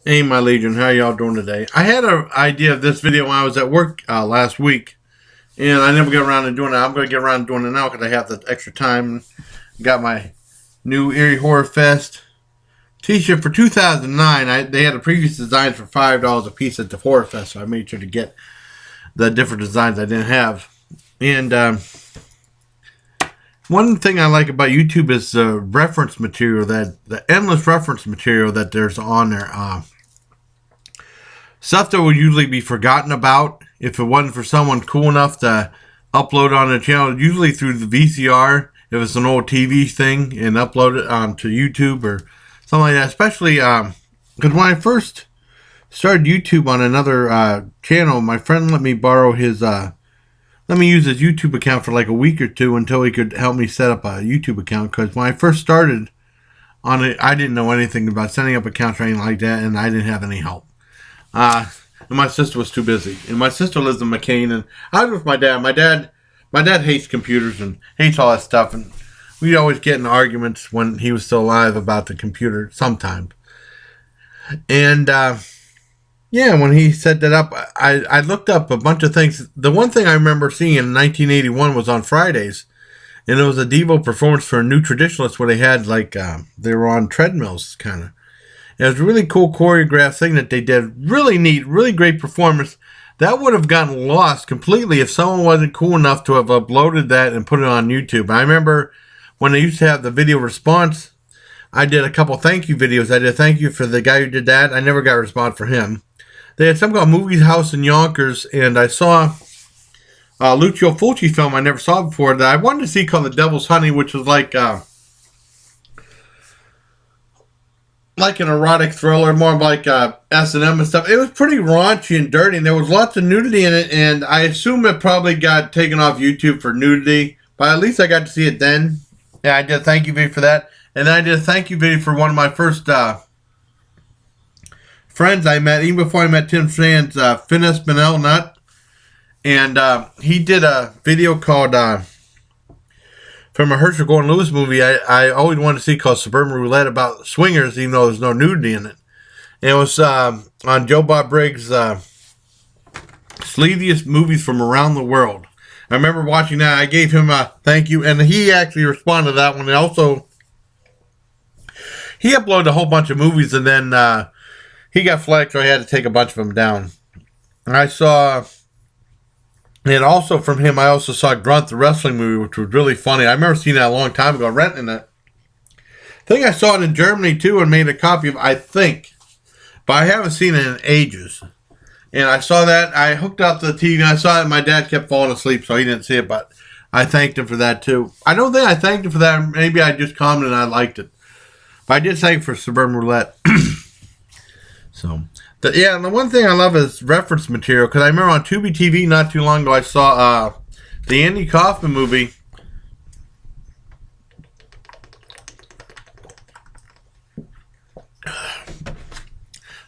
Hey, my Legion, how y'all doing today? I had an idea of this video when I was at work last week, and I never got around to doing it. I'm going to get around to doing it now because I have the extra time. Got my new Erie Horror Fest t-shirt for 2009. They had the previous designs for $5 a piece at the Horror Fest, so I made sure to get the different designs I didn't have. And one thing I like about YouTube is the reference material, the endless reference material that there's on there. Stuff that would usually be forgotten about if it wasn't for someone cool enough to upload on the channel, usually through the VCR, if it's an old TV thing, and upload it onto YouTube or something like that. Especially because when I first started YouTube on another channel, my friend let me borrow his, let me use his YouTube account for like a week or two until he could help me set up a YouTube account. Because when I first started on it, I didn't know anything about setting up accounts or anything like that, and I didn't have any help. And my sister was too busy. And my sister lives in McCain, and I was with my dad. My dad hates computers and hates all that stuff, and we'd always get in arguments when he was still alive about the computer sometimes. And yeah, when he set that up, I looked up a bunch of things. The one thing I remember seeing in 1981 was on Fridays, and it was a Devo performance for a new traditionalist where they had like they were on treadmills, kind of. It was a really cool choreographed thing that they did. Really neat, really great performance. That would have gotten lost completely if someone wasn't cool enough to have uploaded that and put it on YouTube. I remember when they used to have the video response, I did a couple thank you videos. I did a thank you for the guy who did that. I never got a response for him. They had something called Movie House in Yonkers, and I saw a Lucio Fulci film I never saw before that I wanted to see called The Devil's Honey, which was like an erotic thriller, more like S&M and stuff. It was pretty raunchy and dirty, and there was lots of nudity in it, and I assume it probably got taken off YouTube for nudity, but at least I got to see it then. Yeah, I did a thank you video for that, and then I did a thank you video for one of my first friends I met, even before I met Tim Sands, Finis Benel Nut, and he did a video called... from a Herschel Gordon Lewis movie I always wanted to see called Suburban Roulette about swingers, even though there's no nudity in it. And it was on Joe Bob Briggs' sleaziest movies from around the world. I remember watching that. I gave him a thank you, and he actually responded to that one. And also, he uploaded a whole bunch of movies, and then he got flagged, so I had to take a bunch of them down. And I saw... And also from him, I also saw Grunt, the wrestling movie, which was really funny. I remember seeing that a long time ago, renting it. I think I saw it in Germany, too, and made a copy of it, I think. But I haven't seen it in ages. And I saw that. I hooked up the TV, and I saw it, and my dad kept falling asleep, so he didn't see it. But I thanked him for that, too. I don't think I thanked him for that. Maybe I just commented and I liked it. But I did thank for Suburban Roulette. So... yeah, and the one thing I love is reference material, because I remember on Tubi TV not too long ago I saw the Andy Kaufman movie.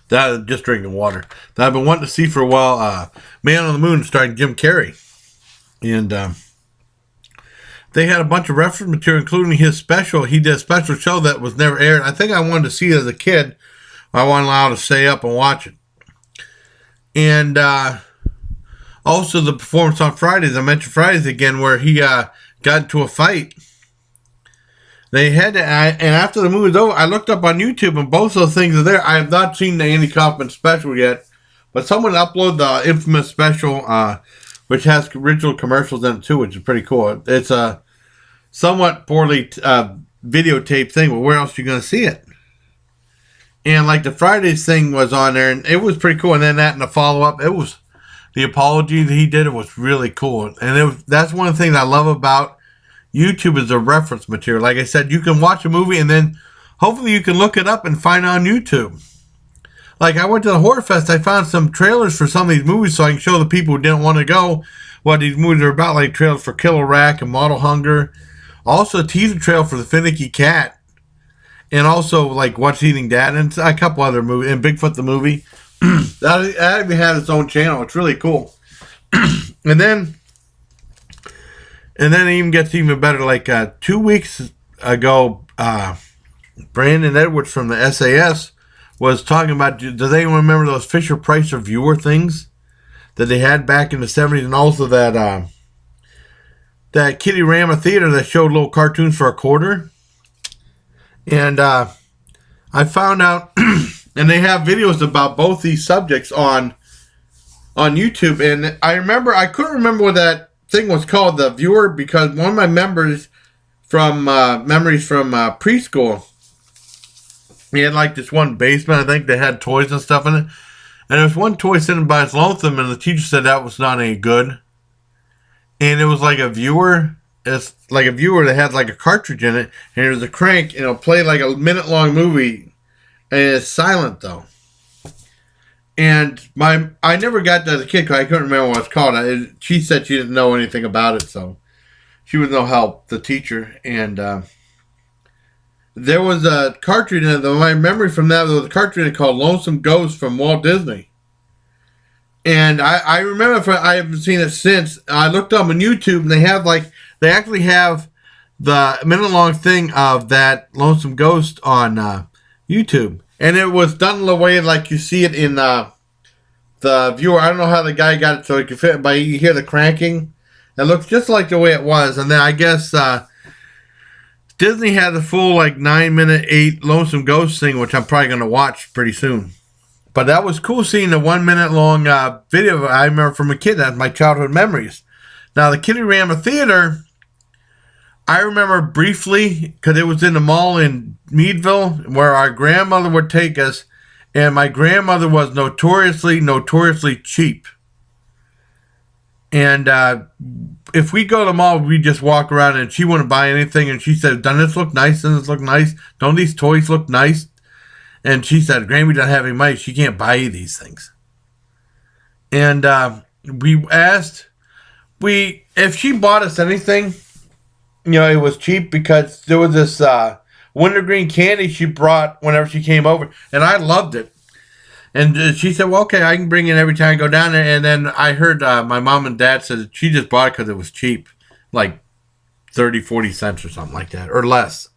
That just drinking water. That I've been wanting to see for a while. Man on the Moon, starring Jim Carrey, and they had a bunch of reference material, including his special. He did a special show that was never aired. I think I wanted to see it as a kid. I wasn't allowed to stay up and watch it. And also the performance on Fridays. I mentioned Fridays again, where he got into a fight. They had to, and after the movie was over, I looked up on YouTube, and both those things are there. I have not seen the Andy Kaufman special yet, but someone uploaded the infamous special, which has original commercials in it too, which is pretty cool. It's a somewhat poorly videotaped thing, but where else are you going to see it? And like the Fridays thing was on there, and it was pretty cool. And then that and the follow-up, it was the apology that he did. It was really cool. And that's one of the things I love about YouTube is the reference material. Like I said, you can watch a movie and then hopefully you can look it up and find it on YouTube. Like I went to the Horror Fest, I found some trailers for some of these movies so I can show the people who didn't want to go what these movies are about, like trailers for Killer Rack and Model Hunger. Also a teaser trail for The Finicky Cat. And also, like, What's Eating Dad, and a couple other movies, and Bigfoot the movie. that even has its own channel. It's really cool. and then it even gets even better. Like, 2 weeks ago, Brandon Edwards from the SAS was talking about, does anyone remember those Fisher Price reviewer things that they had back in the 70s, and also that that Kitty-Rama Theater that showed little cartoons for a quarter? And I found out, and they have videos about both these subjects on YouTube, and I couldn't remember what that thing was called, the viewer, because one of my memories from preschool, he had like this one basement, I think, they had toys and stuff in it, and there was one toy sitting by its lonesome, and the teacher said that was not any good, and it was like a viewer. It's like a viewer that had like a cartridge in it, and it was a crank, and it'll play like a minute-long movie, and it's silent though. And I never got that as a kid because I couldn't remember what it's called. She said she didn't know anything about it, so she was no help, the teacher. And there was a cartridge in it. My memory from that, there was a cartridge in it called Lonesome Ghost from Walt Disney. And I remember, I haven't seen it since. I looked up on YouTube, and they actually have the minute-long thing of that Lonesome Ghost on YouTube. And it was done in the way like you see it in the viewer. I don't know how the guy got it so it could fit, but you hear the cranking. It looks just like the way it was. And then I guess Disney had the full 9-minute 8 Lonesome Ghost thing, which I'm probably going to watch pretty soon. But that was cool seeing the 1 minute long video I remember from a kid. That's my childhood memories. Now, the Kitty-Rama Theater, I remember briefly because it was in the mall in Meadville where our grandmother would take us, and my grandmother was notoriously cheap. And if we go to the mall, we just walk around, and she wouldn't buy anything, and she said, "Doesn't this look nice? Doesn't this look nice? Don't these toys look nice?" And she said, "Grammy doesn't have any money. She can't buy you these things." And we asked, if she bought us anything, it was cheap because there was this wintergreen candy she brought whenever she came over, and I loved it. And she said, "Well, okay, I can bring it every time I go down there." And then I heard my mom and dad said she just bought it because it was cheap, like 30, 40 cents or something like that, or less.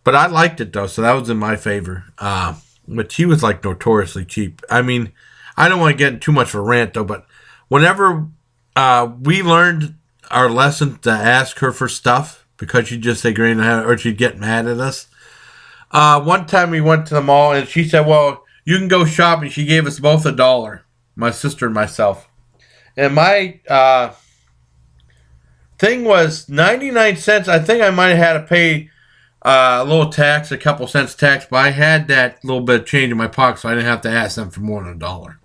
But I liked it, though, so that was in my favor. But she was, notoriously cheap. I mean, I don't want to get in too much of a rant, though, but whenever we learned our lesson to ask her for stuff, because she'd just say, "Granny," or she'd get mad at us. One time we went to the mall, and she said, "Well, you can go shopping." She gave us both $1, my sister and myself. And my thing was 99 cents. I think I might have had to pay a little tax, a couple cents tax, but I had that little bit of change in my pocket, so I didn't have to ask them for more than $1.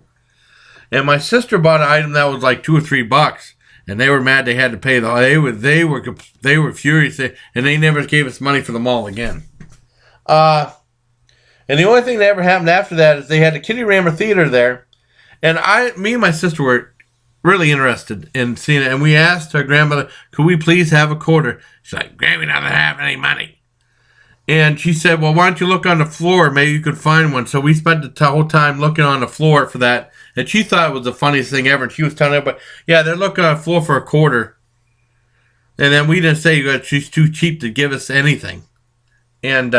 And my sister bought an item that was like $2 or $3, and they were mad they had to pay they were furious, and they never gave us money for the mall again. And the only thing that ever happened after that is they had the Kitty-Rama Theater there, and me and my sister were really interested in seeing it, and we asked her grandmother, "Could we please have a quarter?" She's like, "Grammy doesn't have any money." And she said, "Well, why don't you look on the floor? Maybe you could find one." So we spent the whole time looking on the floor for that. And she thought it was the funniest thing ever. And she was telling everybody, "Yeah, they're looking on the floor for a quarter." And then we didn't say that she's too cheap to give us anything. And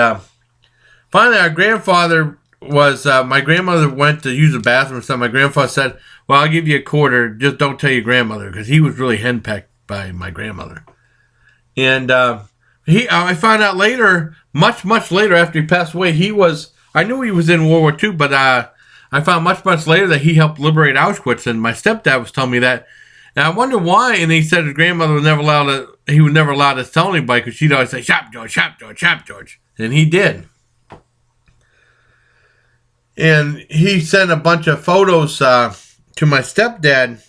finally, our grandfather was, my grandmother went to use the bathroom. So my grandfather said, "Well, I'll give you a quarter. Just don't tell your grandmother," because he was really henpecked by my grandmother. And I found out later, much later after he passed away, I knew he was in World War II, but I found much later that he helped liberate Auschwitz, and my stepdad was telling me that. And I wonder why, and he said his grandmother was never allowed to tell anybody, because she'd always say, "Shop, George, shop, George, shop, George." And he did. And he sent a bunch of photos to my stepdad.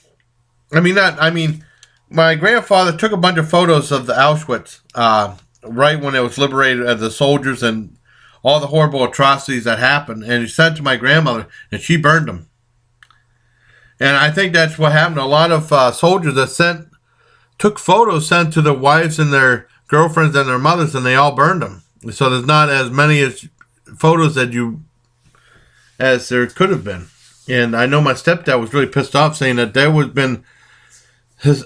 My grandfather took a bunch of photos of the Auschwitz right when it was liberated, of the soldiers and all the horrible atrocities that happened, and he sent to my grandmother, and she burned them. And I think that's what happened to a lot of soldiers that took photos, sent to their wives and their girlfriends and their mothers, and they all burned them. So there's not as many photos as there could have been. And I know my stepdad was really pissed off, saying that there would have been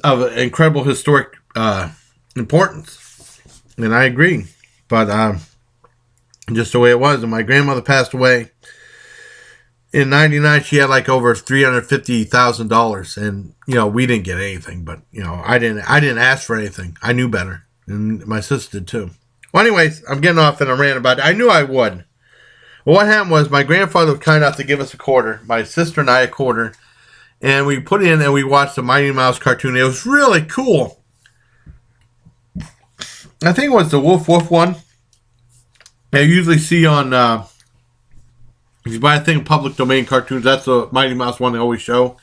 of incredible historic importance. And I agree. But just the way it was. And my grandmother passed away in '99 she had like over $350,000, and we didn't get anything. But I didn't ask for anything. I knew better, and my sister did too. Well, anyways, I'm getting off in a rant about it. I knew I would. Well, what happened was my grandfather was kind enough to give us a quarter. My sister and I a quarter, and we put in and we watched the Mighty Mouse cartoon. It was really cool. I think it was the Wolf one. I usually see on, if you buy a thing of public domain cartoons, that's the Mighty Mouse one they always show.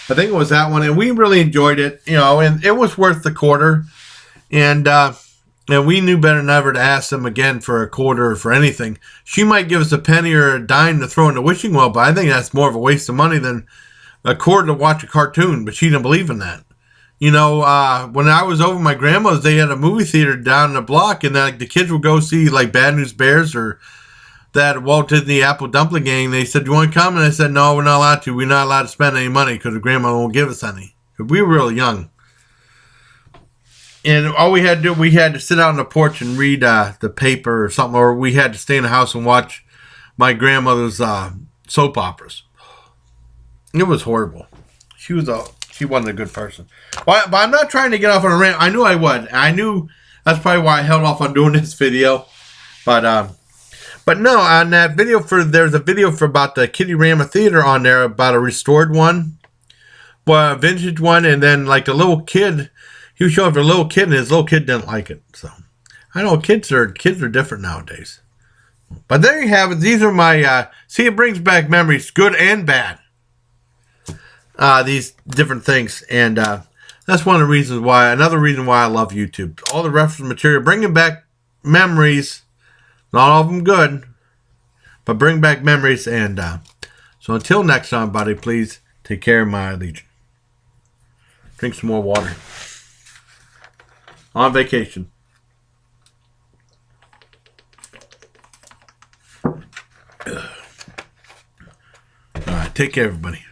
I think it was that one, and we really enjoyed it, and it was worth the quarter. And we knew better than ever to ask them again for a quarter or for anything. She might give us a penny or a dime to throw in the wishing well, but I think that's more of a waste of money than a quarter to watch a cartoon, but she didn't believe in that. When I was over my grandma's, they had a movie theater down the block, and the kids would go see like Bad News Bears or that Walt Disney Apple Dumpling Gang. They said, "You want to come?" And I said, "No, we're not allowed to. We're not allowed to spend any money because the grandma won't give us any." Because we were really young. And all we had to do, we had to sit out on the porch and read the paper or something, or we had to stay in the house and watch my grandmother's soap operas. It was horrible. She wasn't a good person. But I'm not trying to get off on a rant. I knew I would. I knew that's probably why I held off on doing this video. But no, on that video there's a video for about the Kiddie-Rama Theater on there about a restored one, a vintage one, and then like the little kid. He was showing for a little kid, and his little kid didn't like it. So I know kids are different nowadays. But there you have it. These are my see, it brings back memories, good and bad. These different things, and that's one of the reasons why. Another reason why I love YouTube. All the reference material, bringing back memories. Not all of them good, but bring back memories. And so until next time, buddy, please take care of my legion. Drink some more water. On vacation. All right, take care, everybody.